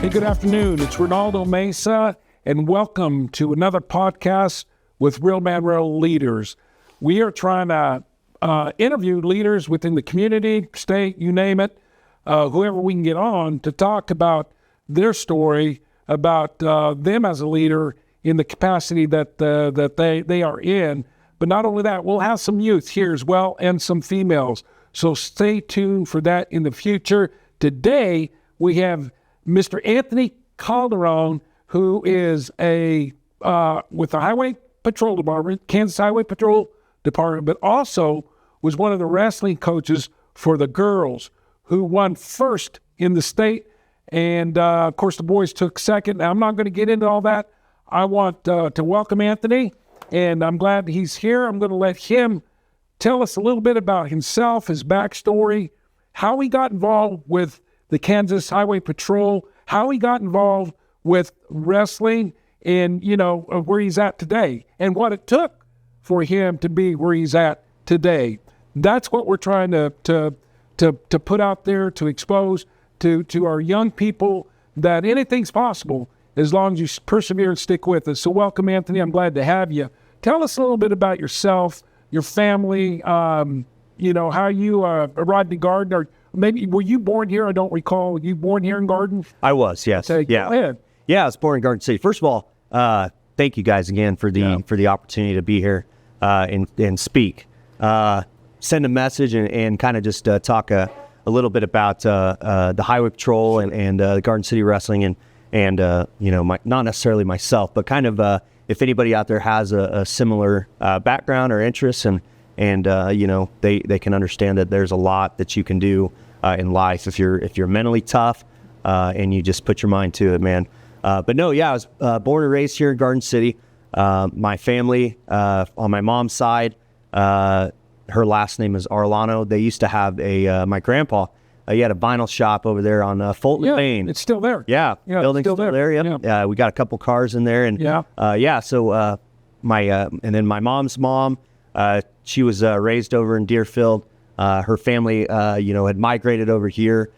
Hey, good afternoon. It's Ronaldo Mesa, and welcome to another podcast with Real Man, Real Leaders. We are trying to interview leaders within the community, state, you name it, whoever we can get on to talk about their story, about them as a leader in the capacity that they are in. But not only that, we'll have some youth here as well and some females. So stay tuned for that in the future. Today, we have Mr. Anthony Calderon, who is with the Highway Patrol Department, Kansas Highway Patrol Department, but also was one of the wrestling coaches for the girls who won first in the state. And, of course, the boys took second. Now, I'm not going to get into all that. I want to welcome Anthony, and I'm glad he's here. I'm going to let him tell us a little bit about himself, his backstory, how he got involved with the Kansas Highway Patrol, how he got involved with wrestling, and, where he's at today, and what it took for him to be where he's at today. That's what we're trying to put out there, to expose to our young people that anything's possible as long as you persevere and stick with us. So welcome, Anthony. I'm glad to have you. Tell us a little bit about yourself, your family, how you arrived in Garden, or maybe were you born here? I don't recall. Were you born here in Garden? I was, yes. Okay, yeah. Go ahead. Yeah, I was born in Garden City. First of all, thank you guys again for the opportunity to be here and speak. Send a message and kind of just talk a little bit about the Highway Patrol and Garden City Wrestling and not necessarily myself, but kind of if anybody out there has a similar background or interest and they can understand that there's a lot that you can do in life if you're mentally tough and you just put your mind to it, man. But no, yeah, I was born and raised here in Garden City. My family on my mom's side, her last name is Arlano. They used to have my grandpa. He had a vinyl shop over there on Fulton Lane. It's still there. Yeah, building's still there. Yep. Yeah, we got a couple cars in there, and So and then my mom's mom, she was raised over in Deerfield. Her family, had migrated over here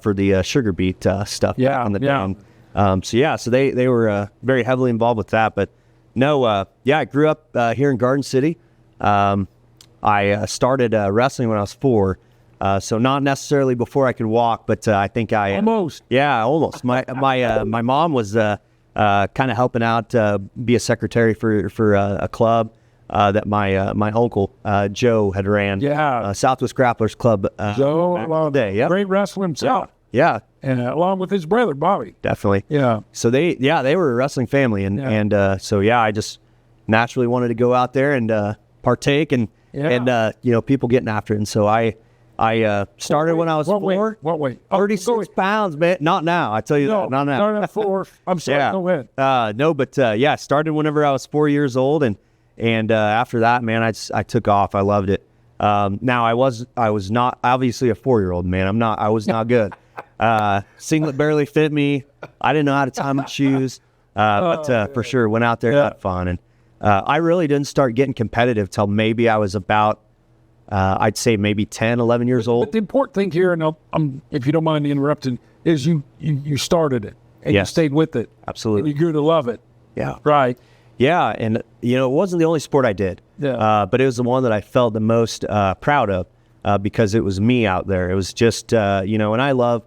for the sugar beet stuff on the dam. So they were very heavily involved with that. But no, I grew up here in Garden City. I started wrestling when I was 4. So not necessarily before I could walk, but I think I almost. Yeah, almost. My mom was kind of helping out, be a secretary for a club that my uncle Joe had ran. Yeah, Southwest Grapplers Club. Joe, great wrestler himself. Yeah, and along with his brother Bobby. Definitely. Yeah. So they were a wrestling family, and I just naturally wanted to go out there and partake and people getting after it, and so I started when I was 4. What weight? 36 pounds, man. Not now. I tell you that. Not now. Started at 4. I'm sorry. Yeah. Go ahead. No, but started whenever I was 4 years old, and after that, man, I took off. I loved it. Now I was not obviously a 4-year-old, man. I was not good. Singlet barely fit me. I didn't know how to tie my shoes. But for sure, went out there, had fun, and I really didn't start getting competitive till maybe I was about. I'd say maybe 10, 11 years old. But the important thing here, and if you don't mind interrupting, is you started it and you stayed with it. Absolutely. And you grew to love it. Yeah. Right. Yeah, and it wasn't the only sport I did. Yeah. But it was the one that I felt the most proud of because it was me out there. It was just and I love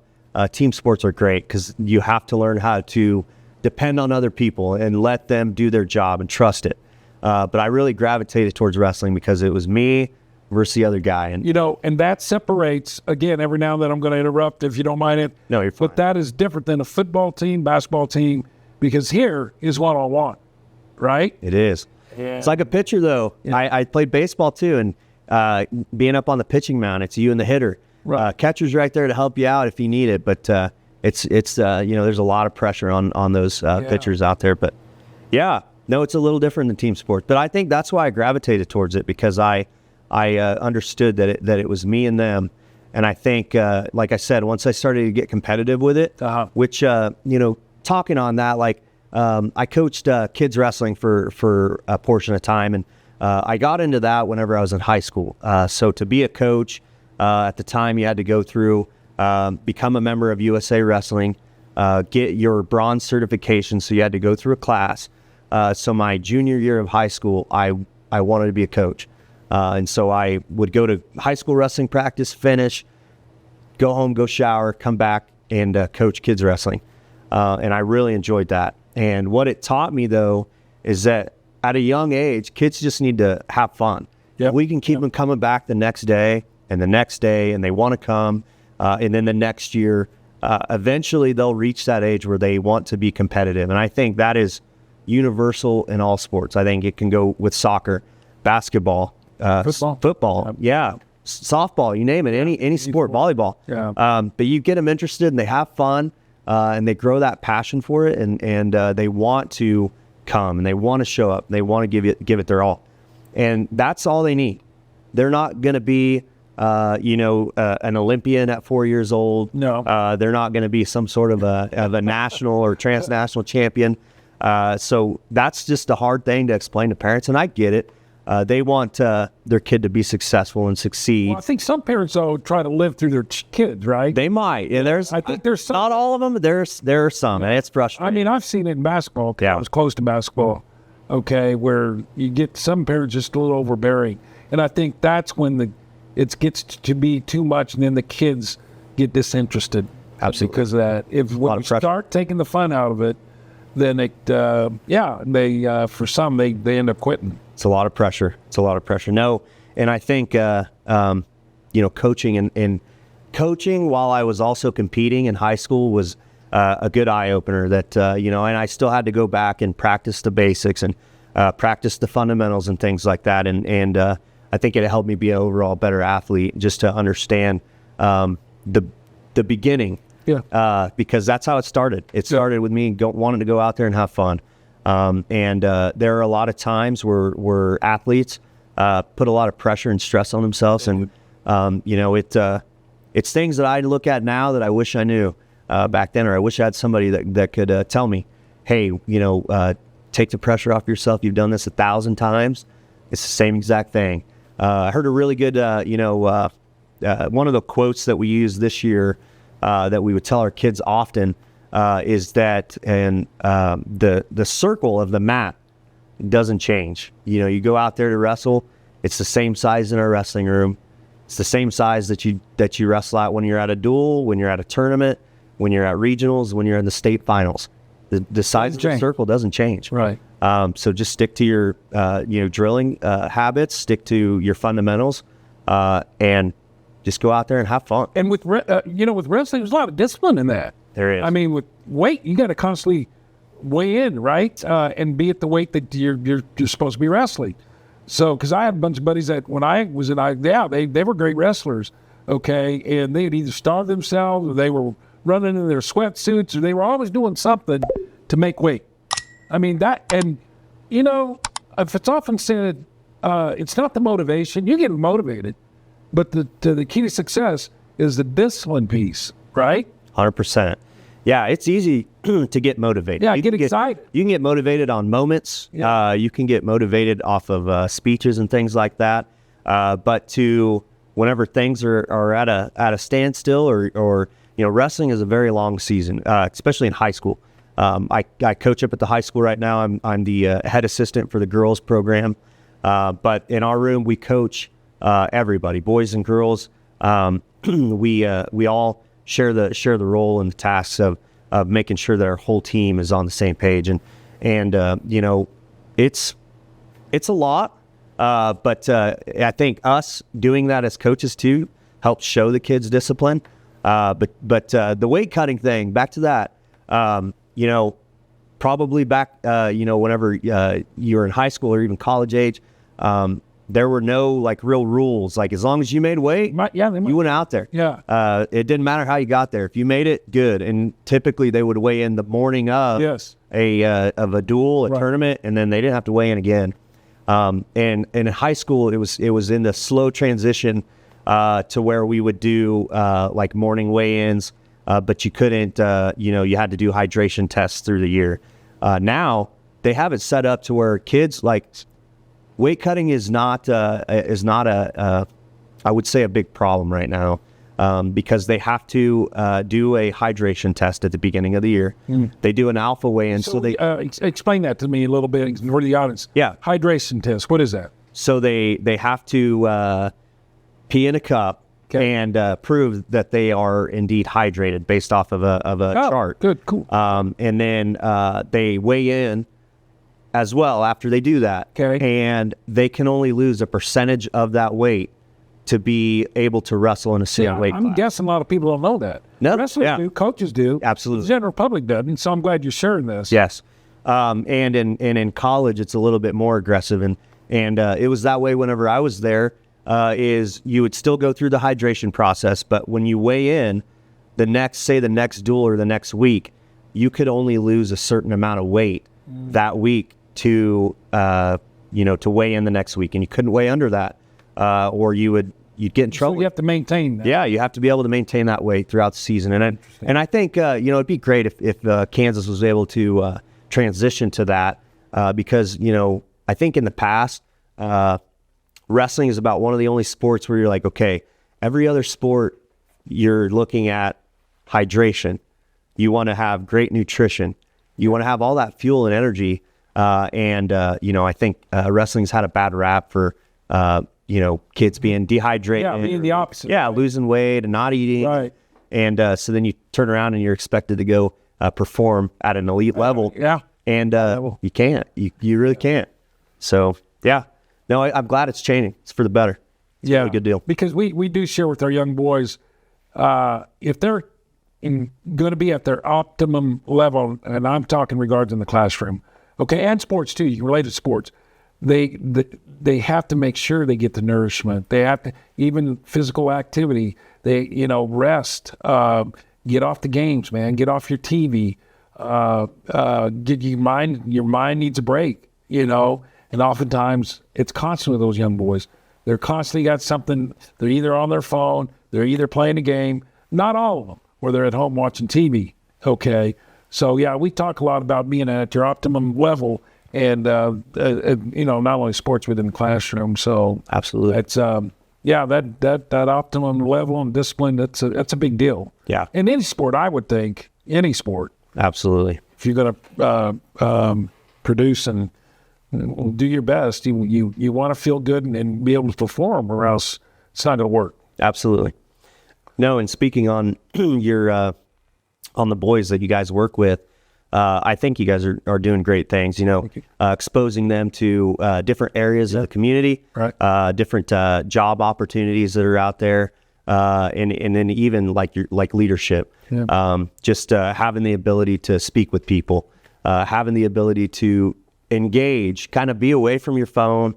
team sports are great because you have to learn how to depend on other people and let them do their job and trust it. But I really gravitated towards wrestling because it was me versus the other guy. And that separates, again, every now and then I'm going to interrupt if you don't mind it. No, you're fine. But that is different than a football team, basketball team, because here is one-on-one, right? It is. Yeah. It's like a pitcher, though. Yeah. I played baseball, too, and being up on the pitching mound, it's you and the hitter. Right. Catcher's right there to help you out if you need it, but it's there's a lot of pressure on those pitchers out there. But, no, it's a little different than team sports. But I think that's why I gravitated towards it, because I understood that it was me and them, and I think, like I said, once I started to get competitive with it, which talking on that, like I coached kids wrestling for a portion of time, and I got into that whenever I was in high school. So to be a coach at the time, you had to go through become a member of USA Wrestling, get your bronze certification. So you had to go through a class. So my junior year of high school, I wanted to be a coach. And so I would go to high school wrestling practice, finish, go home, go shower, come back, and coach kids wrestling. And I really enjoyed that. And what it taught me, though, is that at a young age, kids just need to have fun. Yep. We can keep them coming back the next day and the next day, and they want to come. And then the next year, eventually they'll reach that age where they want to be competitive. And I think that is universal in all sports. I think it can go with soccer, basketball, football, softball, you name it, any sport, volleyball. Yeah. But you get them interested and they have fun, and they grow that passion for it, and they want to come and they want to show up. They want to give it their all, and that's all they need. They're not going to be, an Olympian at 4 years old. No. They're not going to be some sort of a national or transnational champion. So that's just a hard thing to explain to parents, and I get it. They want their kid to be successful and succeed. Well, I think some parents, though, try to live through their kids, right? They might. Yeah, I think there's some. not all of them, but there are some, and it's frustrating. I mean, I've seen it in basketball. I was close to basketball, okay, where you get some parents just a little overbearing. And I think that's when it gets to be too much, and then the kids get disinterested. Absolutely. Because of that. When you start taking the fun out of it, then for some, they end up quitting. It's a lot of pressure. No, and I think, coaching and coaching while I was also competing in high school was a good eye opener that, and I still had to go back and practice the basics and practice the fundamentals and things like that. And I think it helped me be an overall better athlete, just to understand the beginning. Yeah. Because that's how it started. It started with me wanting to go out there and have fun. And there are a lot of times where athletes put a lot of pressure and stress on themselves. And, it's things that I look at now that I wish I knew back then, or I wish I had somebody that could tell me, hey, take the pressure off yourself. You've done this 1,000 times. It's the same exact thing. I heard a really good, one of the quotes that we used this year that we would tell our kids often is that, and the circle of the mat doesn't change. You go out there to wrestle, it's the same size in our wrestling room. It's the same size that you wrestle at when you're at a duel, when you're at a tournament, when you're at regionals, when you're in the state finals. The size of the circle doesn't change. Right. So just stick to your drilling habits, stick to your fundamentals, and just go out there and have fun. And with wrestling, there's a lot of discipline in that. There is. I mean, with weight, you got to constantly weigh in, right? And be at the weight that you're supposed to be wrestling. So, because I had a bunch of buddies that when I was they were great wrestlers, okay, and they'd either starve themselves, or they were running in their sweatsuits, or they were always doing something to make weight. I mean if it's often said, it's not the motivation. You get motivated, but the key to success is the discipline piece, right? 100%. Yeah, it's easy to get motivated. Yeah, get excited. You can get motivated on moments. Yeah. You can get motivated off of speeches and things like that. But whenever things are at a standstill, or wrestling is a very long season, especially in high school. I coach up at the high school right now. I'm the head assistant for the girls program. But in our room, we coach everybody, boys and girls. We all share the role and the tasks of making sure that our whole team is on the same page. And it's a lot. But I think us doing that as coaches too helps show the kids discipline. But the weight cutting thing, back to that, probably back, whenever you were in high school or even college age, there were no real rules. As long as you made weight, you went out there. Yeah. It didn't matter how you got there. If you made it, good. And typically they would weigh in the morning of a duel, a tournament, and then they didn't have to weigh in again. And in high school, it was in the slow transition to where we would do morning weigh-ins, but you couldn't. You had to do hydration tests through the year. Now they have it set up to where kids weight cutting is not I would say a big problem right now. because they have to do a hydration test at the beginning of the year. They do an alpha weigh-in, so they explain that to me a little bit for the audience. Yeah. Hydration test. What is that? So they have to pee in a cup and prove that they are indeed hydrated based off of a chart. Good, cool. And then they weigh in as well after they do that. Okay. And they can only lose a percentage of that weight to be able to wrestle in a certain weight class. I'm guessing a lot of people don't know that. No, Wrestlers do, coaches do. Absolutely. The general public doesn't, so I'm glad you're sharing this. Yes. And in college, it's a little bit more aggressive. And it was that way whenever I was there, is you would still go through the hydration process, but when you weigh in, the next duel or the next week, you could only lose a certain amount of weight that week to weigh in the next week. And you couldn't weigh under that, or you'd get in trouble. So you have to maintain that. Yeah, you have to be able to maintain that weight throughout the season. And I think, it'd be great if Kansas was able to transition to that, because, I think in the past, wrestling is about one of the only sports where you're like, okay, every other sport, you're looking at hydration. You want to have great nutrition. You want to have all that fuel and energy. I think wrestling's had a bad rap for, kids being dehydrated. Yeah, being the opposite. Yeah, losing weight and not eating. Right. And so then you turn around and you're expected to go perform at an elite level. Yeah. And you can't. You really can't. So, yeah. No, I'm glad it's changing. It's for the better. It's a really good deal. Because we do share with our young boys, if they're going to be at their optimum level, and I'm talking regards in the classroom, okay, and sports too, you can relate to sports, they have to make sure they get the nourishment. They have to, even physical activity, they, rest, get off the games, man, get off your TV, your mind needs a break, and oftentimes it's constant with those young boys. They're constantly got something. They're either on their phone. They're either playing a game. Not all of them, where they're at home watching TV. Okay. So, yeah, we talk a lot about being at your optimum level and, not only sports within the classroom. So, absolutely. It's, that optimum level and discipline, that's a big deal. Yeah. In any sport, I would think, any sport. Absolutely. If you're going to produce and do your best, you want to feel good and be able to perform, or else it's not going to work. Absolutely. No, and speaking on your on the boys that you guys work with, I think you guys are doing great things. Exposing them to different areas of the community, right? Different job opportunities that are out there, and then even like leadership. Yeah. Just having the ability to speak with people, having the ability to engage, kind of be away from your phone,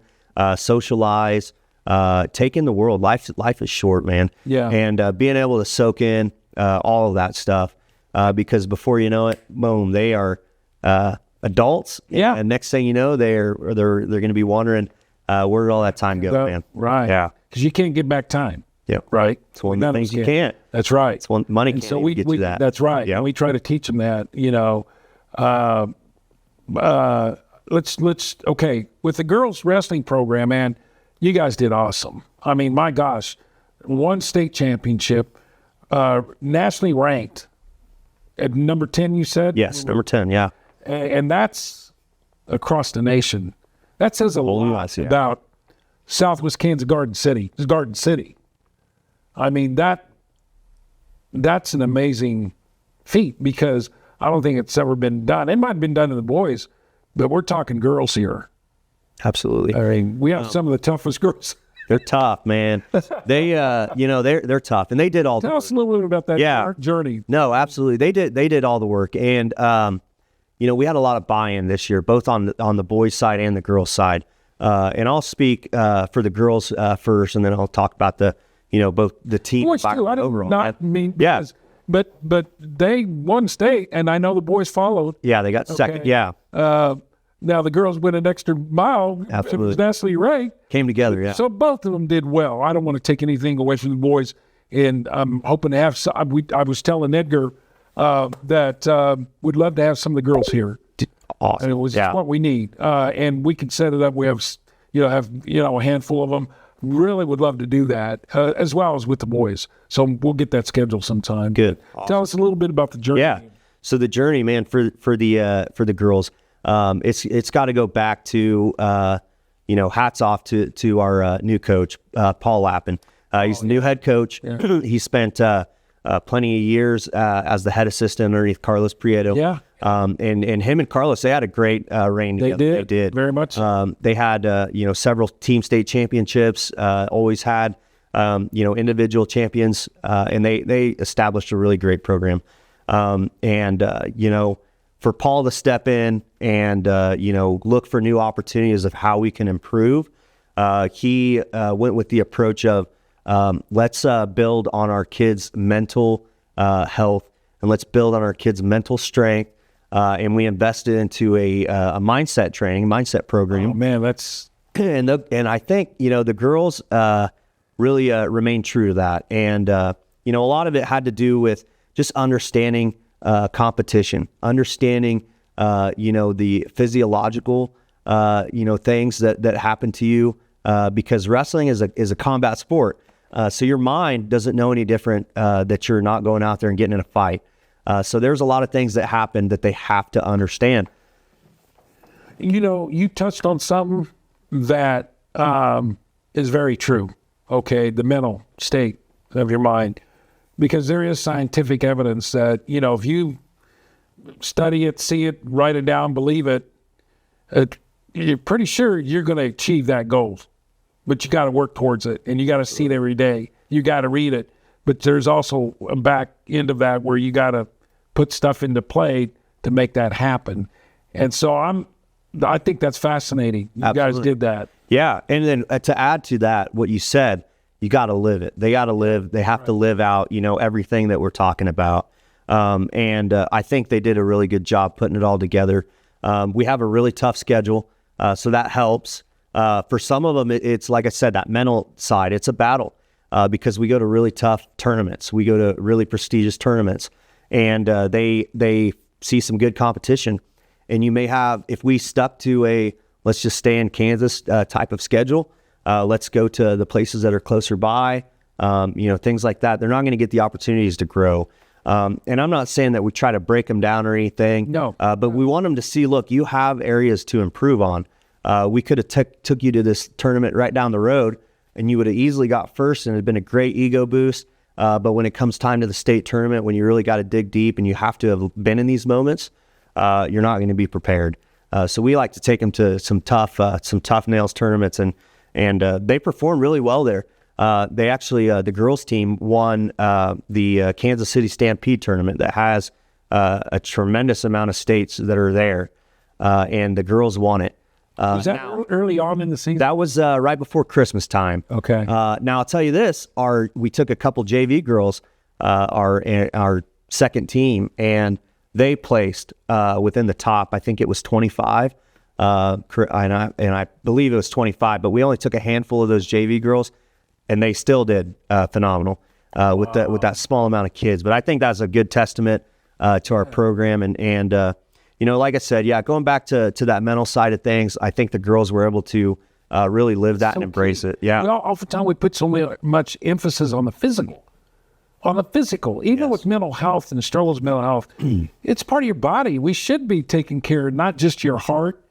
socialize, take in the world. Life is short, man. Yeah. And being able to soak in all of that stuff, because before you know it, boom, they are adults. Yeah. And next thing you know, they're going to be wondering where did all that time go, man? Right. Yeah. Because you can't get back time. Yeah. Right. It's one of the things you can't. That's right. It's one money And can't so even get you that. That's right. Yeah. And we try to teach them that. Let's okay, with the girls wrestling program, man, you guys did awesome. I mean, my gosh, won state championship, nationally ranked at number 10, you said? Yes, number 10, yeah. And that's across the nation. That says a lot about Southwest Kansas Garden City. I mean, that's an amazing feat, because I don't think it's ever been done. It might have been done to the boys, but we're talking girls here. Absolutely. I mean, we have some of the toughest girls. They're tough, man. They, they're tough, and they did all. Tell us a little bit about that journey. No, absolutely. They did all the work, and we had a lot of buy-in this year, both on the boys' side and the girls' side. And I'll speak for the girls first, and then I'll talk about both the team boys too. I don't overall. because, but they won state, and I know the boys followed. Yeah, they got second. Yeah. Now the girls went an extra mile. Absolutely. It was nationally ranked. Came together, yeah. So both of them did well. I don't want to take anything away from the boys, and I'm hoping to have I was telling Edgar that would love to have some of the girls here. Awesome. And it was what we need, and we can set it up. We have a handful of them. really would love to do that, as well as with the boys. So we'll get that scheduled sometime. Good. Tell us a little bit about the journey. Yeah. So the journey, man, for the girls, it's got to go back to hats off to our new coach, Paul Lappin. He's the new head coach. Yeah. He spent plenty of years as the head assistant underneath Carlos Prieto. Yeah. And him and Carlos, they had a great reign together. They did very much. They had several team state championships. Always had individual champions, and they established a really great program. For Paul to step in and look for new opportunities of how we can improve, he went with the approach of let's build on our kids' mental health, and let's build on our kids' mental strength. And we invested into a mindset program. Oh, man, that's and I think the girls really remain true to that. And a lot of it had to do with just understanding competition, understanding the physiological things that happen to you, because wrestling is a combat sport. So your mind doesn't know any different that you're not going out there and getting in a fight. So there's a lot of things that happen that they have to understand. You touched on something that is very true. Okay, the mental state of your mind, because there is scientific evidence that if you study it, see it, write it down, believe it, you're pretty sure you're going to achieve that goal. But you got to work towards it, and you got to see it every day. You got to read it, but there's also a back end of that where you got to put stuff into play to make that happen. And so I think that's fascinating. You Absolutely. guys did that. Yeah. And then to add to that, what you said, you got to live it. They got to live. They have to live out, everything that we're talking about. I think they did a really good job putting it all together. We have a really tough schedule, so that helps. For some of them, it's like I said, that mental side, it's a battle because we go to really tough tournaments. We go to really prestigious tournaments, and they see some good competition. And you may have, if we stuck to let's just stay in Kansas type of schedule, let's go to the places that are closer by, things like that. They're not going to get the opportunities to grow. And I'm not saying that we try to break them down or anything. No. But we want them to see, look, you have areas to improve on. We could have took you to this tournament right down the road, and you would have easily got first, and it'd been a great ego boost. But when it comes time to the state tournament, when you really got to dig deep and you have to have been in these moments, you're not going to be prepared. So we like to take them to some tough nails tournaments, and they perform really well there. They actually, the girls team won the Kansas City Stampede tournament that has a tremendous amount of states that are there, and the girls won it. Was that early on in the season? That was right before Christmas time. Okay. Now I'll tell you this: we took a couple JV girls, our second team, and they placed within the top. I think it was 25, and I believe it was 25. But we only took a handful of those JV girls, and they still did phenomenal with that small amount of kids. But I think that's a good testament to our program, and like I said, going back to that mental side of things, I think the girls were able to really live that and embrace it. Yeah. Well, oftentimes we put so much emphasis on the physical. Even with mental health and struggles with mental health, it's part of your body. We should be taking care of not just your heart,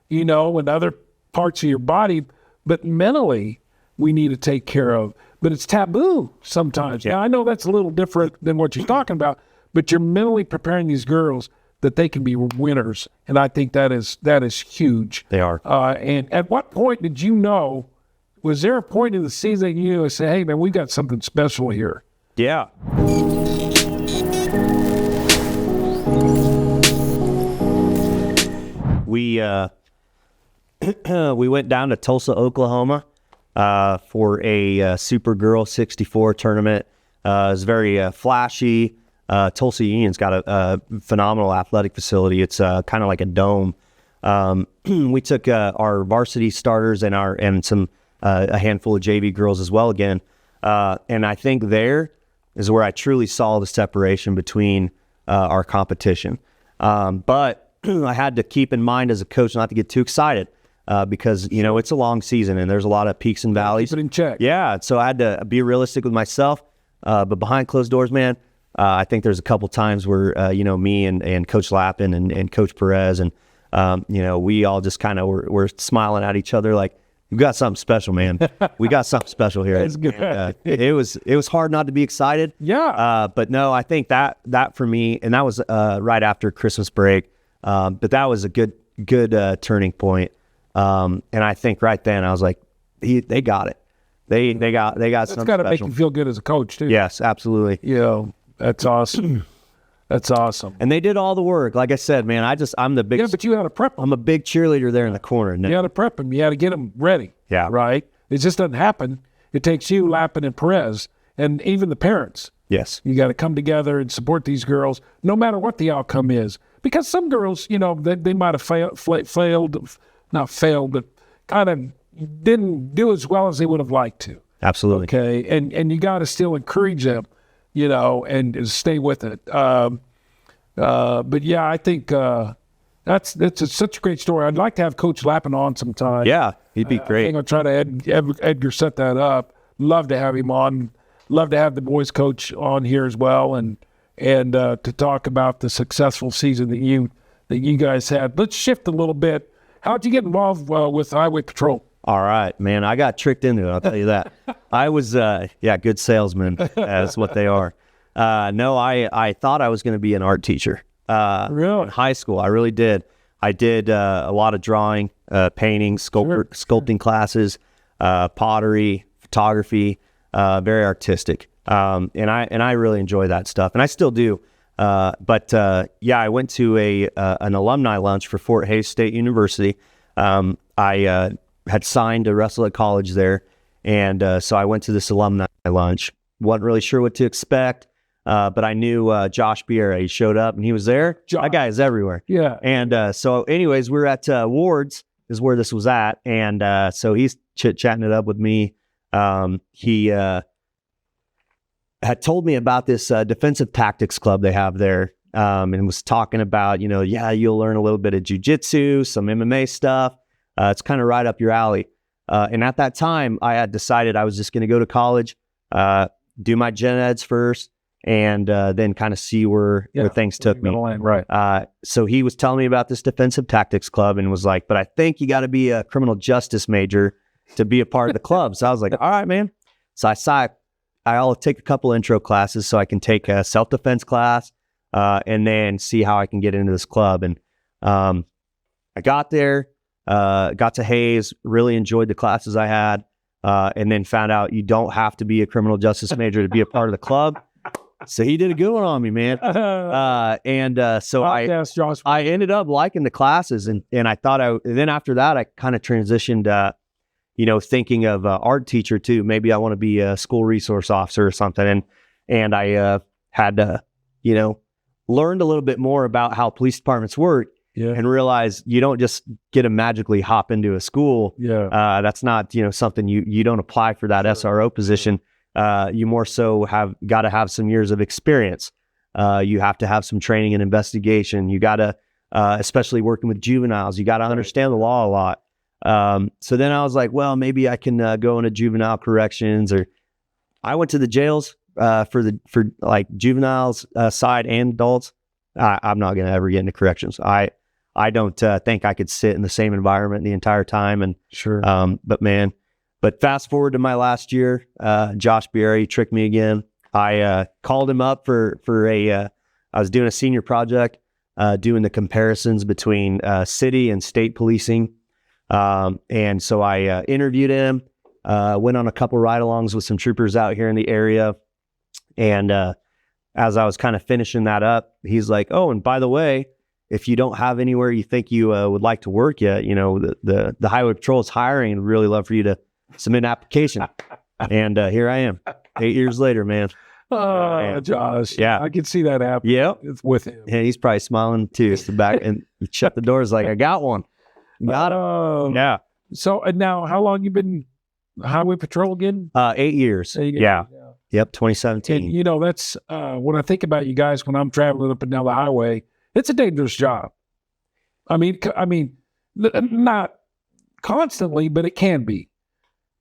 and other parts of your body, but mentally we need to take care of. But it's taboo sometimes. Yeah, I know that's a little different than what you're talking about, but you're mentally preparing these girls that they can be winners, and I think that is huge. They are. And at what point did you know? Was there a point in the season you say, "Hey, man, we got something special here"? Yeah. We we went down to Tulsa, Oklahoma, for a Supergirl 64 tournament. It was very flashy. Tulsa Union's got a phenomenal athletic facility. It's kind of like a dome. We took our varsity starters and a handful of JV girls as well again. And I think there is where I truly saw the separation between our competition. But I had to keep in mind as a coach not to get too excited because, you know, it's a long season and there's a lot of peaks and valleys. Keep it in check. Yeah. So I had to be realistic with myself. But behind closed doors, man, I think there's a couple times where, you know, me and Coach Lappin and Coach Perez and, you know, we all just kind of were smiling at each other like, we got something special, man. We got something special here. That's good. It was hard not to be excited. Yeah. But no, I think that for me, and that was right after Christmas break. But that was a good turning point. And I think right then I was like, they got it. They got something That's got to make you feel good as a coach too. Yes, absolutely. You know, that's awesome. That's awesome. And they did all the work. Like I said, man, I'm the biggest. Yeah, but you had to prep them. I'm a big cheerleader there in the corner. You had to prep them. You had to get them ready. Yeah. Right? It just doesn't happen. It takes you, Lappin, and Perez, and even the parents. Yes. You got to come together and support these girls, no matter what the outcome is. Because some girls, you know, they might have failed, not failed, but kind of didn't do as well as they would have liked to. Absolutely. Okay, and you got to still encourage them, you know, and stay with it. But yeah, I think that's such a great story. I'd like to have Coach Lappin on sometime. Yeah, he'd be I great. think I'll try to Edgar set that up. Love to have him on. Love to have the boys coach on here as well, and to talk about the successful season that you guys had. Let's shift a little bit. How'd you get involved with Highway Patrol? All right, man. I got tricked into it. I'll tell you that. I was, good salesman. That's what they are. No, I thought I was going to be an art teacher. Really? In high school, I really did. I did a lot of drawing, painting, sculpting classes, pottery, photography, very artistic. And I really enjoy that stuff, and I still do. But I went to an alumni lunch for Fort Hays State University. I had signed to wrestle at college there, and so I went to this alumni lunch. Wasn't really sure what to expect, but I knew Josh Biera. He showed up, and he was there. That guy is everywhere. Yeah. And so anyways, we're at Ward's is where this was at, and so he's chit-chatting it up with me. He had told me about this defensive tactics club they have there, and was talking about, you'll learn a little bit of jiu-jitsu, some MMA stuff. It's kind of right up your alley. And at that time, I had decided I was just going to go to college, do my gen eds first, and then kind of see where things took me. Right. So he was telling me about this defensive tactics club and was like, but I think you got to be a criminal justice major to be a part of the club. So I was like, all right, man. So I'll take a couple intro classes so I can take a self-defense class and then see how I can get into this club. And I got there, got to Hayes, really enjoyed the classes I had, and then found out you don't have to be a criminal justice major to be a part of the club. So he did a good one on me, man. So I ended up liking the classes, and I thought and then after that, I kind of transitioned, thinking of art teacher too. Maybe I want to be a school resource officer or something. And I had, learned a little bit more about how police departments work. Yeah. And realize you don't just get to magically hop into a school. Yeah. That's not, something you don't apply for that SRO position. You more so have got to have some years of experience. You have to have some training and investigation. You got to, especially working with juveniles, you got to understand the law a lot. So then I was like, well, maybe I can go into juvenile corrections, or I went to the jails for like juveniles side and adults. I'm not going to ever get into corrections. I don't think I could sit in the same environment the entire time. And sure. But fast forward to my last year, Josh Biera tricked me again. I called him up for I was doing a senior project, doing the comparisons between city and state policing. And so I interviewed him, went on a couple ride-alongs with some troopers out here in the area. And as I was kind of finishing that up, he's like, oh, and by the way, if you don't have anywhere you think you would like to work yet, the Highway Patrol is hiring and really love for you to submit an application. And here I am 8 years later, man. Oh, Josh. Yeah. I can see that happen. Yep. It's with him. And he's probably smiling too. It's the back and he shut the doors like, I got one. Got it. Yeah. So now how long you been Highway Patrol again? 8 years. Yeah. Yep. 2017. And that's when I think about you guys, when I'm traveling up and down the highway, it's a dangerous job. I mean, not constantly, but it can be.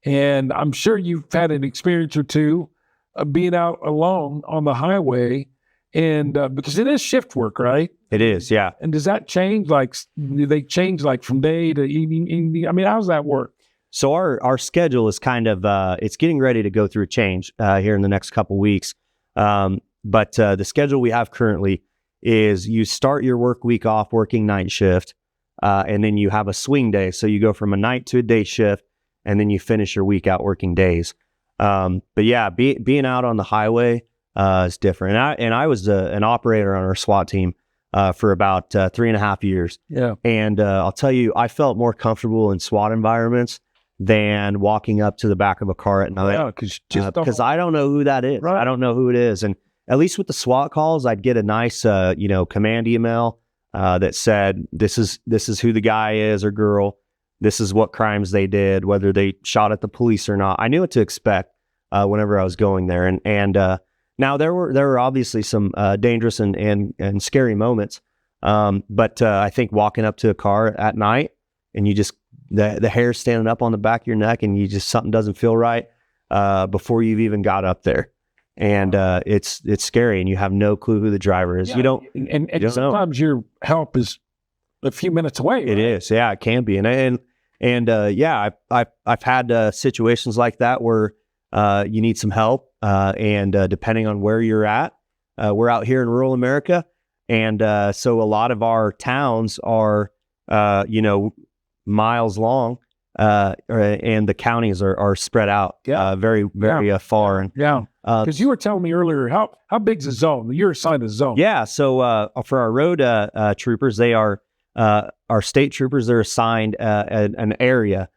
And I'm sure you've had an experience or two of being out alone on the highway, and because it is shift work, right? It is, yeah. And does that change? Like, do they change like from day to evening? I mean, how does that work? So our schedule is kind of it's getting ready to go through a change here in the next couple weeks. But the schedule we have currently is you start your work week off working night shift, and then you have a swing day. So you go from a night to a day shift, and then you finish your week out working days. But yeah, being out on the highway is different. And I was an operator on our SWAT team for about 3.5 years. Yeah. And I'll tell you, I felt more comfortable in SWAT environments than walking up to the back of a car at night. Yeah, because I don't know who that is. Right. I don't know who it is. And at least with the SWAT calls, I'd get a nice, command email that said, this is who the guy is or girl. This is what crimes they did, whether they shot at the police or not. I knew what to expect whenever I was going there. And now there were obviously some dangerous and scary moments. But I think walking up to a car at night and you just, the hair standing up on the back of your neck and you just, something doesn't feel right before you've even got up there. And it's scary and you have no clue who the driver is. Yeah. You don't, and you don't sometimes your help is a few minutes away. Right? It is. Yeah, it can be. And yeah, I've had situations like that where you need some help. And depending on where you're at, we're out here in rural America. And so a lot of our towns are, miles long, and the counties are spread out very far. And yeah, because you were telling me earlier, how big's the zone? You're assigned a zone. Yeah, so for our road troopers, they are our state troopers. They're assigned an area.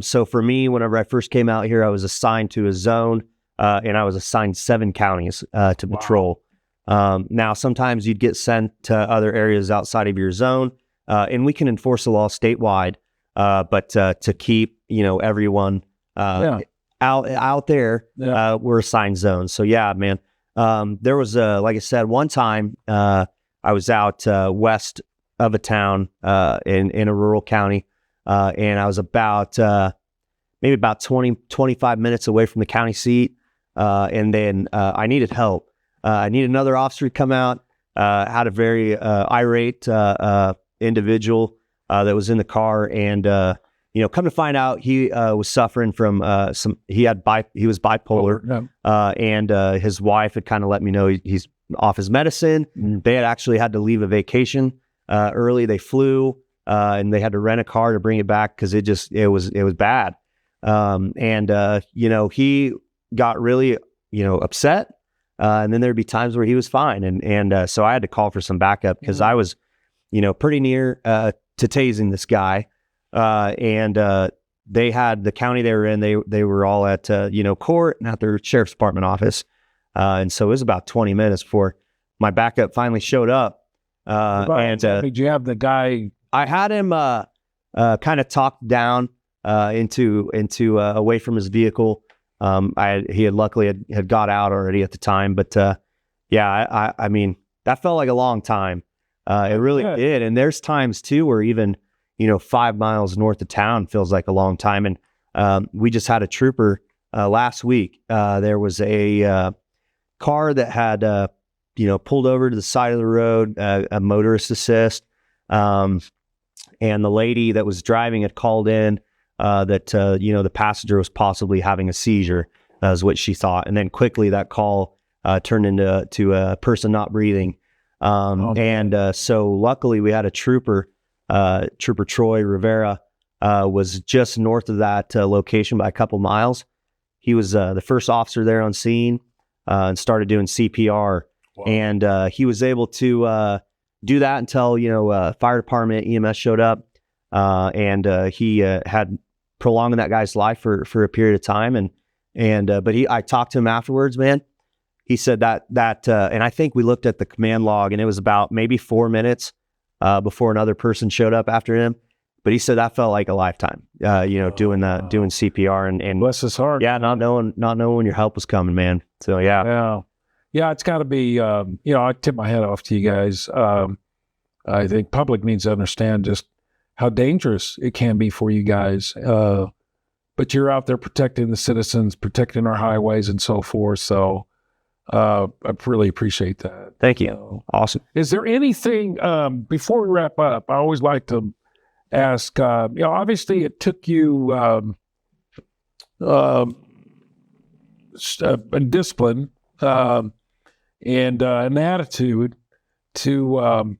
So for me, whenever I first came out here, I was assigned to a zone, and I was assigned 7 counties to patrol. Now, sometimes you'd get sent to other areas outside of your zone, and we can enforce the law statewide. But to keep everyone out there, we're assigned zones. So yeah, man. There was like I said, one time I was out west of a town in a rural county, and I was about maybe about 25 minutes away from the county seat, and then I needed help. I needed another officer to come out. Had a very irate individual that was in the car, and come to find out, he was suffering from he was bipolar, and his wife had kind of let me know he's off his medicine. They had actually had to leave a vacation early. They flew, and they had to rent a car to bring it back because it was bad. He got really upset, and then there'd be times where he was fine, and so I had to call for some backup because I was pretty near to tasing this guy. And they had the county they were in, they were all at, court and at their sheriff's department office. And so it was about 20 minutes before my backup finally showed up. Did you have the guy? I had him, kind of talked down, into away from his vehicle. He had luckily had got out already at the time, but, I mean, that felt like a long time. It really did. And there's times too, where even, 5 miles north of town feels like a long time. And we just had a trooper last week. There was a car that had, pulled over to the side of the road, a motorist assist. And the lady that was driving had called in that, the passenger was possibly having a seizure, is what she thought. And then quickly that call turned into a person not breathing. So luckily we had a trooper, Trooper Troy Rivera, was just north of that location by a couple miles. He was the first officer there on scene, and started doing CPR. Wow. And he was able to do that until fire department, EMS showed up, and he had prolonged that guy's life for a period of time. But I talked to him afterwards, man. He said that and I think we looked at the command log, and it was about maybe 4 minutes before another person showed up after him. But he said that felt like a lifetime, doing CPR and bless his heart. Yeah, not knowing when your help was coming, man. So yeah, it's got to be. I tip my hat off to you guys. I think public needs to understand just how dangerous it can be for you guys. But you're out there protecting the citizens, protecting our highways and so forth. So I really appreciate that. Thank you. Awesome. Is there anything, before we wrap up, I always like to ask, obviously it took you discipline and an attitude to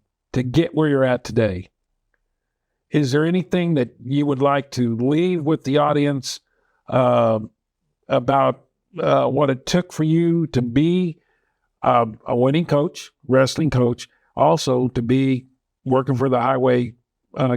get where you're at today. Is there anything that you would like to leave with the audience about what it took for you to be a winning coach, wrestling coach, also to be working for the Highway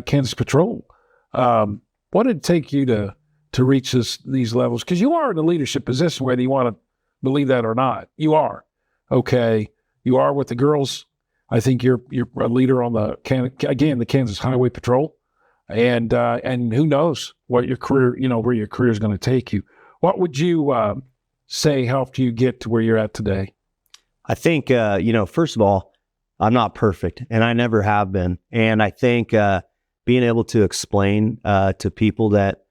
Kansas Patrol? What did it take you to reach these levels? Because you are in a leadership position, whether you want to believe that or not. You are. Okay. You are with the girls. I think you're a leader on the Kansas Highway Patrol. And who knows what your career, where your career is going to take you. What would you say helped you get to where you're at today? I think, first of all, I'm not perfect, and I never have been. And I think being able to explain to people that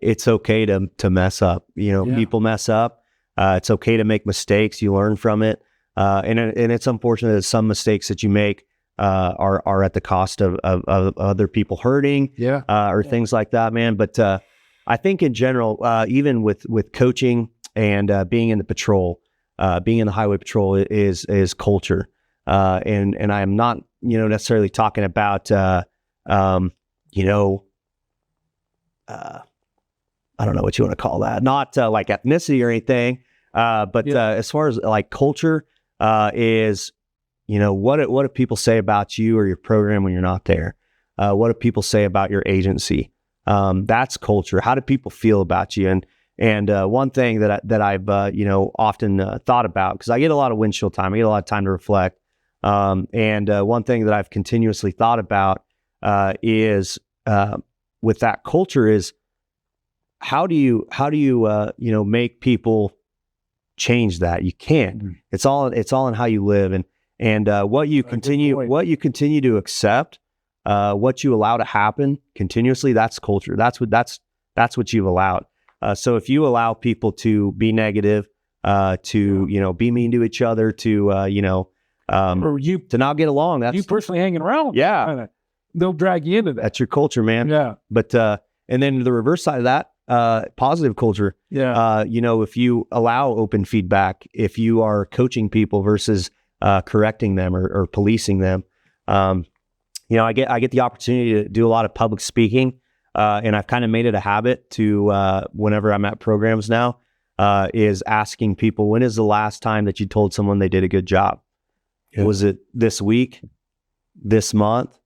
it's okay to mess up. People mess up. It's okay to make mistakes. You learn from it. And it's unfortunate that some mistakes that you make are at the cost of other people hurting, or things like that, man. But I think in general, even with coaching and being in the patrol, being in the Highway Patrol is culture. And I am not, necessarily talking about, I don't know what you want to call that. Not like ethnicity or anything, but as far as like culture is, what do people say about you or your program when you're not there? What do people say about your agency? That's culture. How do people feel about you? And one thing that I've often thought about, because I get a lot of windshield time, I get a lot of time to reflect. And one thing that I've continuously thought about is with that culture is how do you make people change that? You can't. Mm-hmm. It's all in how you live and what you continue to accept, what you allow to happen continuously. That's culture. That's what you've allowed. So if you allow people to be negative, to be mean to each other, to or you to not get along, that's you personally hanging around. Yeah, they'll drag you into that. That's your culture, man. Yeah. But and then the reverse side of that, positive culture. Yeah. If you allow open feedback, if you are coaching people versus correcting them or policing them, I get the opportunity to do a lot of public speaking, and I've kind of made it a habit to whenever I'm at programs now, is asking people, when is the last time that you told someone they did a good job? Yeah. Was it this week, this month,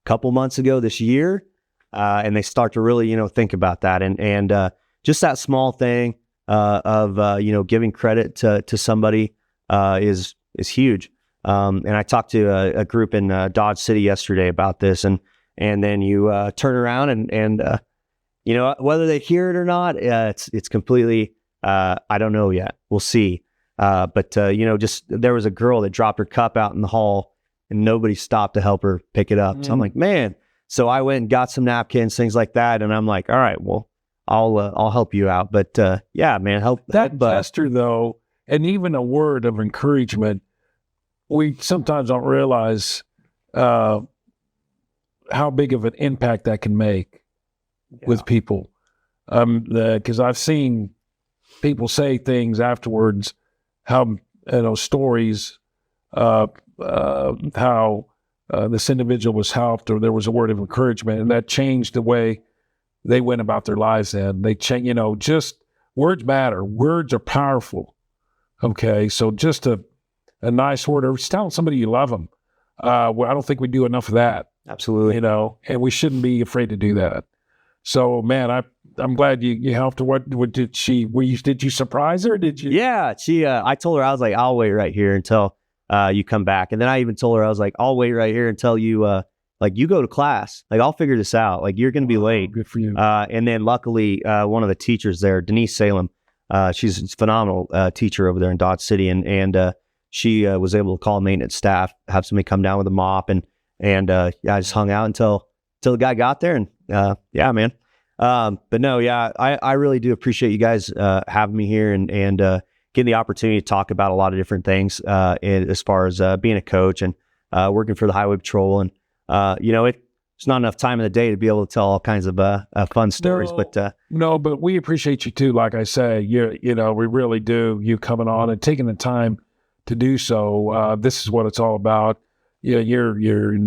couple months ago, this year? And they start to really, think about that. And just that small thing of giving credit to somebody is huge. And I talked to a group in Dodge City yesterday about this, and then you turn around and whether they hear it or not, it's completely I don't know yet. We'll see. But just there was a girl that dropped her cup out in the hall, and nobody stopped to help her pick it up. So I'm like, man. So I went and got some napkins, things like that, and I'm like, all right, well, I'll help you out. But yeah, man, help that gesture though, and even a word of encouragement. We sometimes don't realize how big of an impact that can make with people. Because I've seen people say things afterwards, how stories, how this individual was helped, or there was a word of encouragement, and that changed the way they went about their lives. And they change, just words matter. Words are powerful. Okay, so just a nice word, or just telling somebody you love them. Well, I don't think we do enough of that. Absolutely. And we shouldn't be afraid to do that. So, man, I'm glad you helped her. What did she? Did you surprise her? Did you? Yeah, she. I told her, I was like, I'll wait right here until you come back. And then I even told her, I was like, I'll wait right here until you you go to class. Like, I'll figure this out. Like, you're going to be late. Good for you. And then luckily, one of the teachers there, Denise Salem, she's a phenomenal teacher over there in Dodge City, and she was able to call maintenance staff, have somebody come down with a mop, and I just hung out until the guy got there, and yeah, man. But no, yeah, I really do appreciate you guys having me here and getting the opportunity to talk about a lot of different things as far as being a coach and working for the Highway Patrol. And it's not enough time in the day to be able to tell all kinds of fun stories. But we appreciate you too. Like I say, we really do. You coming on and taking the time to do so. This is what it's all about. Yeah, you're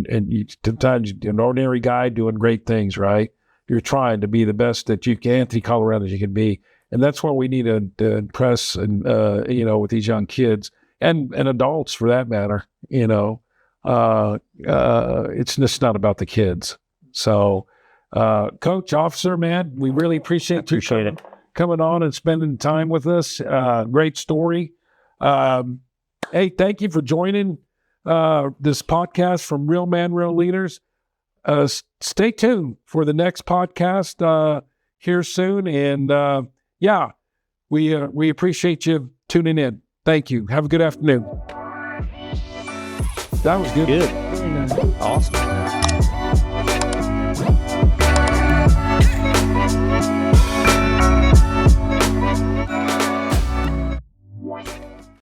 sometimes an ordinary guy doing great things, right? You're trying to be the best that you can, Anthony Calderon, as you can be. And that's what we need to impress and, with these young kids and adults for that matter. It's just not about the kids. So, Coach, Officer, man, we really appreciate you coming on and spending time with us. Great story. Hey, thank you for joining this podcast from Real Man, Real Leaders. Stay tuned for the next podcast here soon. And we appreciate you tuning in. Thank you. Have a good afternoon. That was good. Awesome.